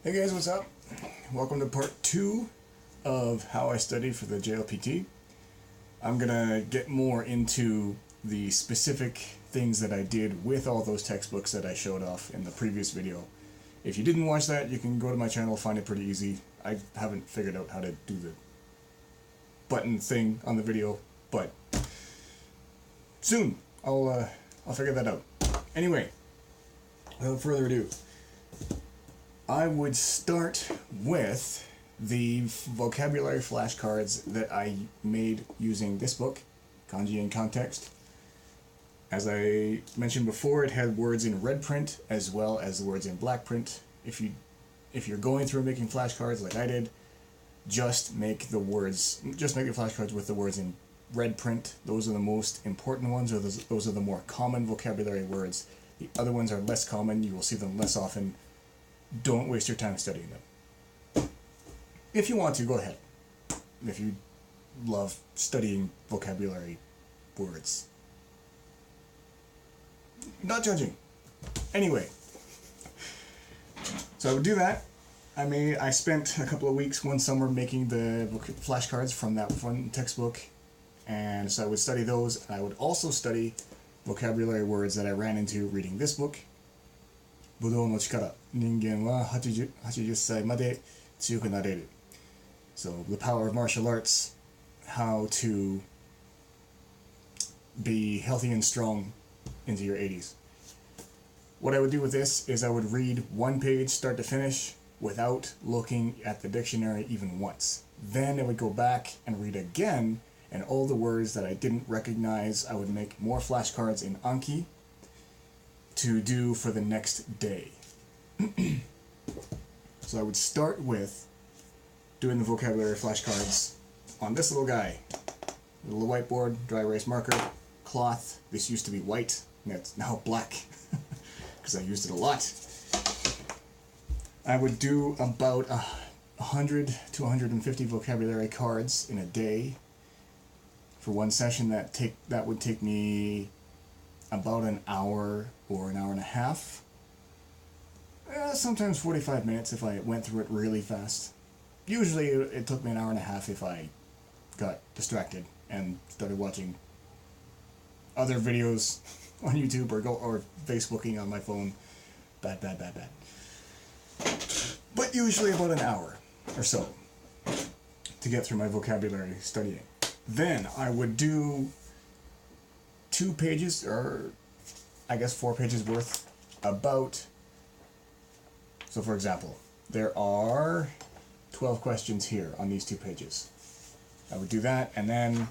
Hey guys, what's up? Welcome to part 2 of how I studied for the JLPT. I'm gonna get more into the specific things that I did with all those textbooks that I showed off in the previous video. If you didn't watch that, you can go to my channel, find it pretty easy. I haven't figured out how to do the button thing on the video, but soon I'll figure that out. Anyway, without further ado, I would start with the vocabulary flashcards that I made using this book, Kanji in Context. As I mentioned before, it had words in red print as well as the words in black print. If you're going through making flashcards like I did, just make the flashcards with the words in red print. Those are the most important ones, or those are the more common vocabulary words. The other ones are less common, you will see them less often. Don't waste your time studying them. If you want to, go ahead. If you love studying vocabulary words. Not judging. Anyway, so I would do that. I spent a couple of weeks one summer making the flashcards from that one textbook, and so I would study those. I would also study vocabulary words that I ran into reading this book. 武道の力、人間は80歳まで強くなれる. So, the power of martial arts, how to be healthy and strong into your 80s. What I would do with this is I would read one page start to finish without looking at the dictionary even once. Then I would go back and read again, and all the words that I didn't recognize, I would make more flashcards in Anki to do for the next day. So I would start with doing the vocabulary flashcards on this little guy. A little whiteboard, dry erase marker, cloth. This used to be white, and it's now black because I used it a lot. I would do about 100 to 150 vocabulary cards in a day. For one session, that would take me about an hour or an hour and a half. Sometimes 45 minutes if I went through it really fast. Usually it took me an hour and a half if I got distracted and started watching other videos on YouTube or Facebooking on my phone. Bad. But usually about an hour or so to get through my vocabulary studying. Then I would do 2 pages, or I guess 4 pages worth, about, so for example, there are 12 questions here on these 2 pages. I would do that, and then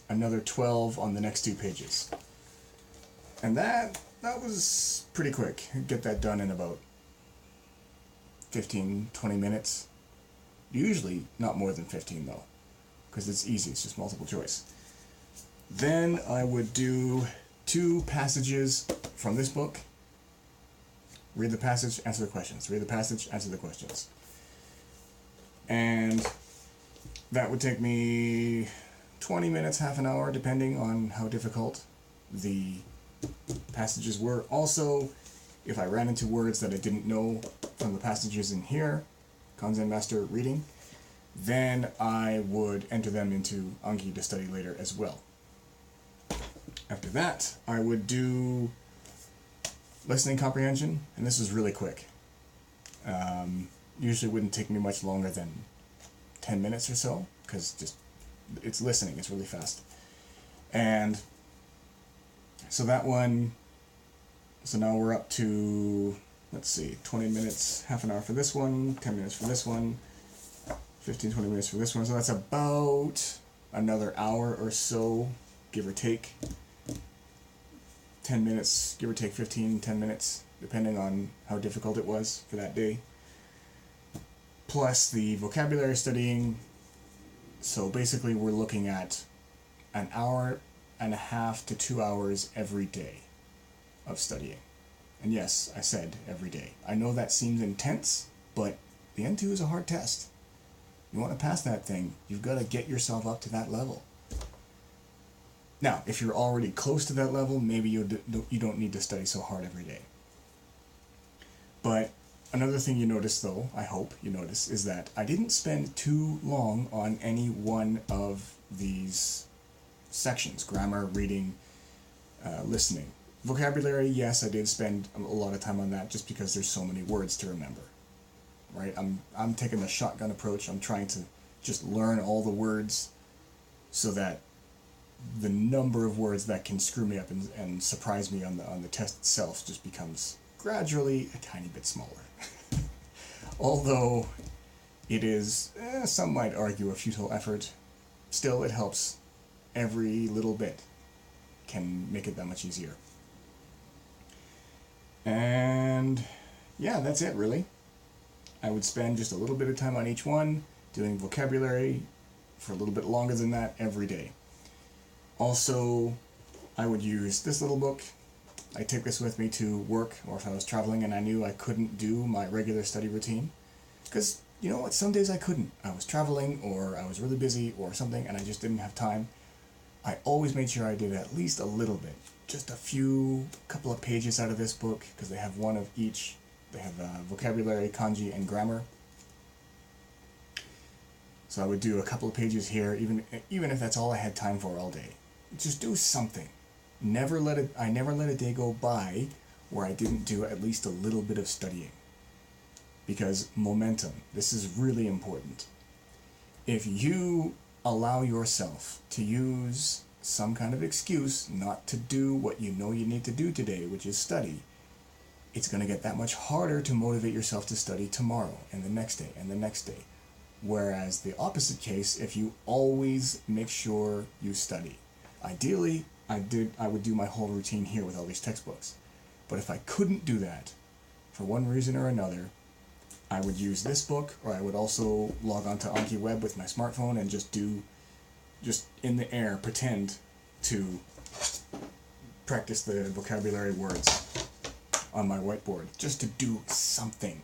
another 12 on the next 2 pages. And that was pretty quick. Get that done in about 15, 20 minutes. Usually not more than 15 though, because it's easy, it's just multiple choice. Then I would do 2 passages from this book. Read the passage, answer the questions. Read the passage, answer the questions. And that would take me 20 minutes, half an hour, depending on how difficult the passages were. Also, if I ran into words that I didn't know from the passages in here, Kanzen Master reading, then I would enter them into Anki to study later as well. After that, I would do listening comprehension, and this is really quick. Usually wouldn't take me much longer than 10 minutes or so, because it's listening, it's really fast. And so that one, so now we're up to, let's see, 20 minutes, half an hour for this one, 10 minutes for this one, 15, 20 minutes for this one, so that's about another hour or so, give or take. 10 minutes, give or take 15, 10 minutes, depending on how difficult it was for that day. Plus the vocabulary studying. So basically we're looking at an hour and a half to 2 hours every day of studying. And yes, I said every day. I know that seems intense, but the N2 is a hard test. You want to pass that thing, you've got to get yourself up to that level. Now, if you're already close to that level, maybe you don't need to study so hard every day. But Another thing you notice, though, I hope you notice, is that I didn't spend too long on any one of these sections: grammar, reading, listening. Vocabulary, yes, I did spend a lot of time on that just because there's so many words to remember. Right? I'm taking the shotgun approach. I'm trying to just learn all the words so that the number of words that can screw me up and surprise me on the test itself just becomes gradually a tiny bit smaller. Although it is, some might argue, a futile effort, still it helps. Every little bit can make it that much easier. And yeah, that's it really. I would spend just a little bit of time on each one, doing vocabulary for a little bit longer than that every day. Also, I would use this little book. I take this with me to work, or if I was traveling and I knew I couldn't do my regular study routine. Because, you know what, some days I couldn't. I was traveling, or I was really busy, or something, and I just didn't have time. I always made sure I did at least a little bit. Just couple of pages out of this book, because they have one of each. They have vocabulary, kanji, and grammar. So I would do a couple of pages here, even if that's all I had time for all day. Just do something. I never let a day go by where I didn't do at least a little bit of studying. Because momentum, this is really important. If you allow yourself to use some kind of excuse not to do what you know you need to do today, which is study, it's going to get that much harder to motivate yourself to study tomorrow and the next day and the next day. Whereas the opposite case, if you always make sure you study. Ideally, I would do my whole routine here with all these textbooks. But if I couldn't do that, for one reason or another, I would use this book, or I would also log on to Anki Web with my smartphone and just in the air, pretend to practice the vocabulary words on my whiteboard, just to do something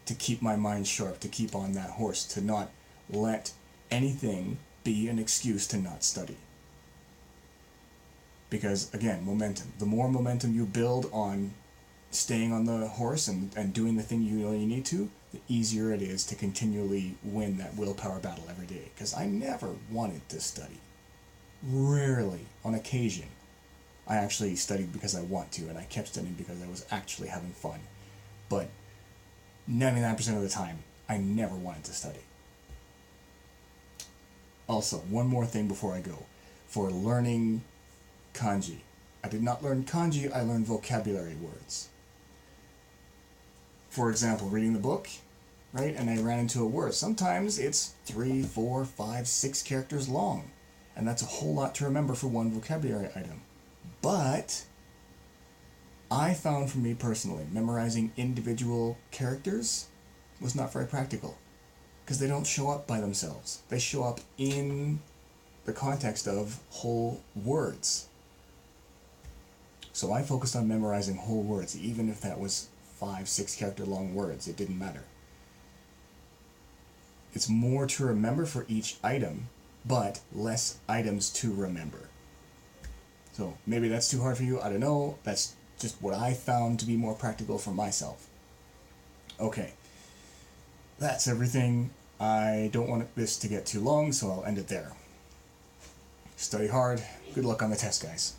to keep my mind sharp, to keep on that horse, to not let anything be an excuse to not study. Because, again, momentum. The more momentum you build on staying on the horse and doing the thing you know you need to, the easier it is to continually win that willpower battle every day. Because I never wanted to study. Rarely, on occasion, I actually studied because I want to, and I kept studying because I was actually having fun. But 99% of the time, I never wanted to study. Also, one more thing before I go. For learning kanji, I did not learn kanji, I learned vocabulary words. For example, reading the book, right, and I ran into a word. Sometimes it's 3, 4, 5, 6 characters long, and that's a whole lot to remember for one vocabulary item. But I found, for me personally, memorizing individual characters was not very practical, because they don't show up by themselves. They show up in the context of whole words. So I focused on memorizing whole words, even if that was 5, 6 character long words. It didn't matter. It's more to remember for each item, but less items to remember. So maybe that's too hard for you, I don't know. That's just what I found to be more practical for myself. Okay, that's everything. I don't want this to get too long, so I'll end it there. Study hard. Good luck on the test, guys.